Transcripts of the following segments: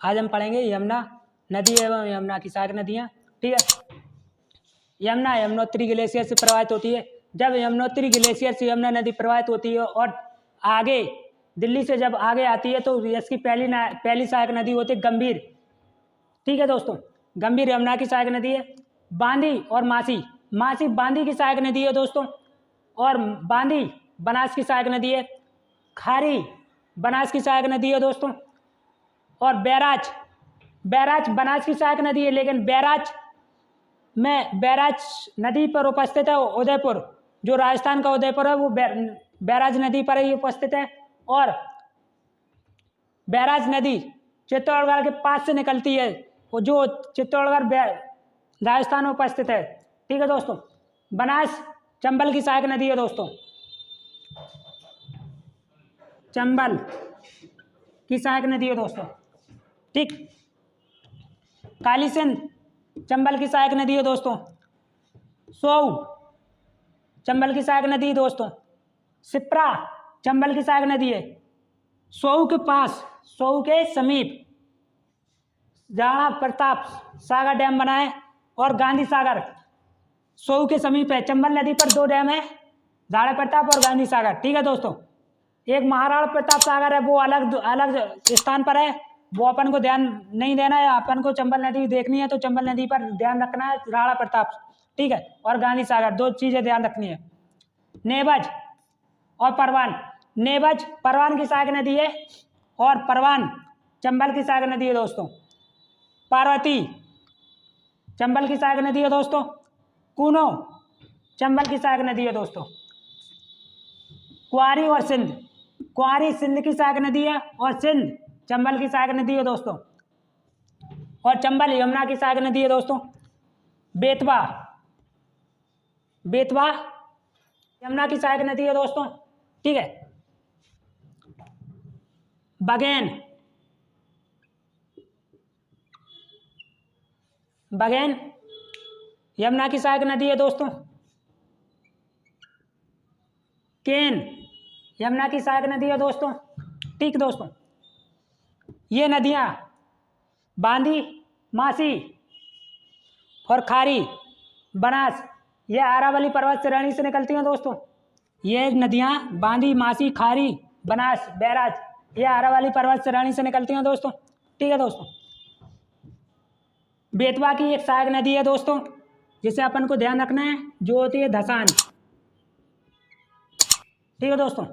आज हम पढ़ेंगे यमुना नदी एवं यमुना की सहायक नदियाँ। ठीक है, यमुना यमुनोत्री ग्लेशियर से प्रवाहित होती है। जब यमुनोत्री ग्लेशियर से यमुना नदी प्रवाहित होती है और आगे दिल्ली से जब आगे आती है तो इसकी पहली सहायक नदी होती है गंभीर। ठीक है दोस्तों, गंभीर यमुना की सहायक नदी है। बांदी और मासी, मासी बांदी की सहायक नदी है दोस्तों, और बांदी बनास की सहायक नदी है। खारी बनास की सहायक नदी है दोस्तों, और बैराज, बैराज बनास की सहायक नदी है, लेकिन बैराज नदी पर उपस्थित है उदयपुर, जो राजस्थान का उदयपुर है वो बैराज नदी पर ही उपस्थित है। और बैराज नदी चित्तौड़गढ़ के पास से निकलती है, वो जो चित्तौड़गढ़ राजस्थान में उपस्थित है। ठीक है दोस्तों, बनास चंबल की सहायक नदी है दोस्तों, चंबल की सहायक नदी है दोस्तों। ठीक, काली सिंध चंबल की सहायक नदी है दोस्तों। सोऊ चंबल की सहायक नदी है दोस्तों। सिप्रा चंबल की सहायक नदी है। सोऊ के पास, सोऊ के समीप राणा प्रताप सागर डैम बना है, और गांधी सागर सोऊ के समीप है। चंबल नदी पर दो डैम है, राणा प्रताप और गांधी सागर। ठीक है दोस्तों, एक महाराणा प्रताप सागर है, वो अलग अलग स्थान पर है, वो अपन को ध्यान नहीं देना है। अपन को चंबल नदी देखनी है तो चंबल नदी पर ध्यान रखना है, राणा प्रताप। ठीक है, और गांधी सागर, दो चीजें ध्यान रखनी है। नेवज और परवान, नेवज परवान की सहायक नदी है, और परवान चंबल की सहायक नदी है दोस्तों। पार्वती चंबल की सहायक नदी है दोस्तों। कूनो चंबल की सहायक नदी है दोस्तों। कुआरी और सिंध, कुआरी सिंध की सहायक नदी है, और सिंध चंबल की सहायक नदी है दोस्तों, और चंबल यमुना की सहायक नदी है दोस्तों। बेतवा, बेतवा यमुना की सहायक नदी है दोस्तों। ठीक है, बगेन, बगेन यमुना की सहायक नदी है दोस्तों। केन यमुना की सहायक नदी है दोस्तों। ठीक दोस्तों, ये नदियाँ बांदी, मासी और खारी, बनास, ये अरावली पर्वत श्रेणी से निकलती हैं दोस्तों। ये नदियाँ बांदी, मासी, खारी, बनास, बैराज, ये अरावली पर्वत श्रेणी से निकलती हैं दोस्तों। ठीक है दोस्तों, बेतवा की एक सहायक नदी है दोस्तों, जिसे अपन को ध्यान रखना है, जो होती है धसान। ठीक है दोस्तों,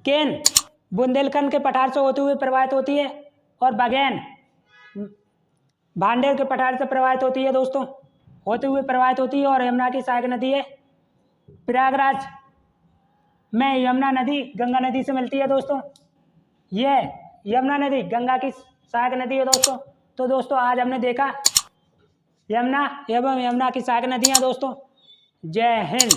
केन बुंदेलखंड के पठार से होते हुए प्रवाहित होती है, और बगेन भांडेर के पठार से प्रवाहित होती है दोस्तों, होते हुए प्रवाहित होती है, और यमुना की सहायक नदी है। प्रयागराज में यमुना नदी गंगा नदी से मिलती है दोस्तों। ये यमुना नदी गंगा की सहायक नदी है दोस्तों। तो दोस्तों आज हमने देखा यमुना एवं यमुना की सहायक नदियाँ दोस्तों। जय हिंद।